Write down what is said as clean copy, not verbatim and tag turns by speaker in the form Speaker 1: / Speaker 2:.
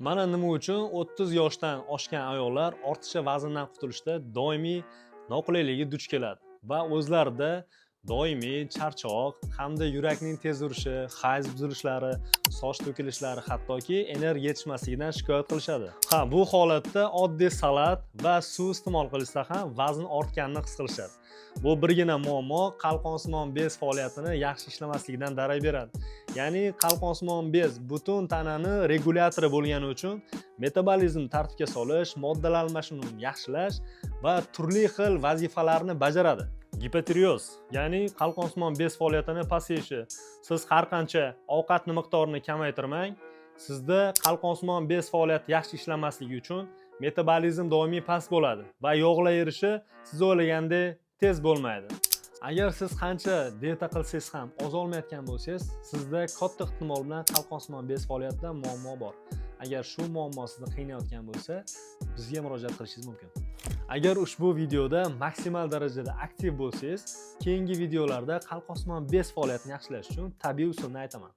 Speaker 1: Mana nima uchun 30 yoshdan oshgan ayollar ortiqcha vazndan qutulishda doimiy noqulaylikka duch keladi va o'zlarida doimiy charchoq hamda yurakning tez urishi, hayz buzilishlari, soch to'kilishlari, hattoki energiya yetishmasligidan shikoyat qilishadi. Bu holatda oddiy salat va suv iste'mol qilishsa ham vazn ortganini his qilishadi. Bu birgina muammo qalqonsimon bez faoliyatini yaxshi ishlamasligidan darak beradi. Ya'ni qalqonsimon bez butun tanani regulyatori bo'lgani uchun metabolizm tartibga solish, moddalar almashinuvini yaxshilash va turli xil vazifalarni bajaradi. Gipotireoz, ya'ni qalqonsimon bez faoliyatini pasayishi. Siz har qancha ovqatni miqdorini kamaytirmang, sizda qalqonsimon bez faoliyati yaxshi ishlamasligi uchun metabolizm doimiy past bo'ladi va yog'lar erishi siz o'ylagandek tez bo'lmaydi. Agar siz qancha dieta qilsangiz ham ozolmayotgan bo'lsangiz, sizda katta ehtimol bilan qalqonsimon bez faoliyatida muammo bor. Agar shu muammo sizni qiynayotgan bo'lsa, bizga murojaat qilishingiz mumkin. Agar ushbu videoda maksimal darajada aktiv bo'lsangiz, keyingi videolarda qalqonsimon bez faoliyatini yaxshilash uchun tabiiy usulni aytaman.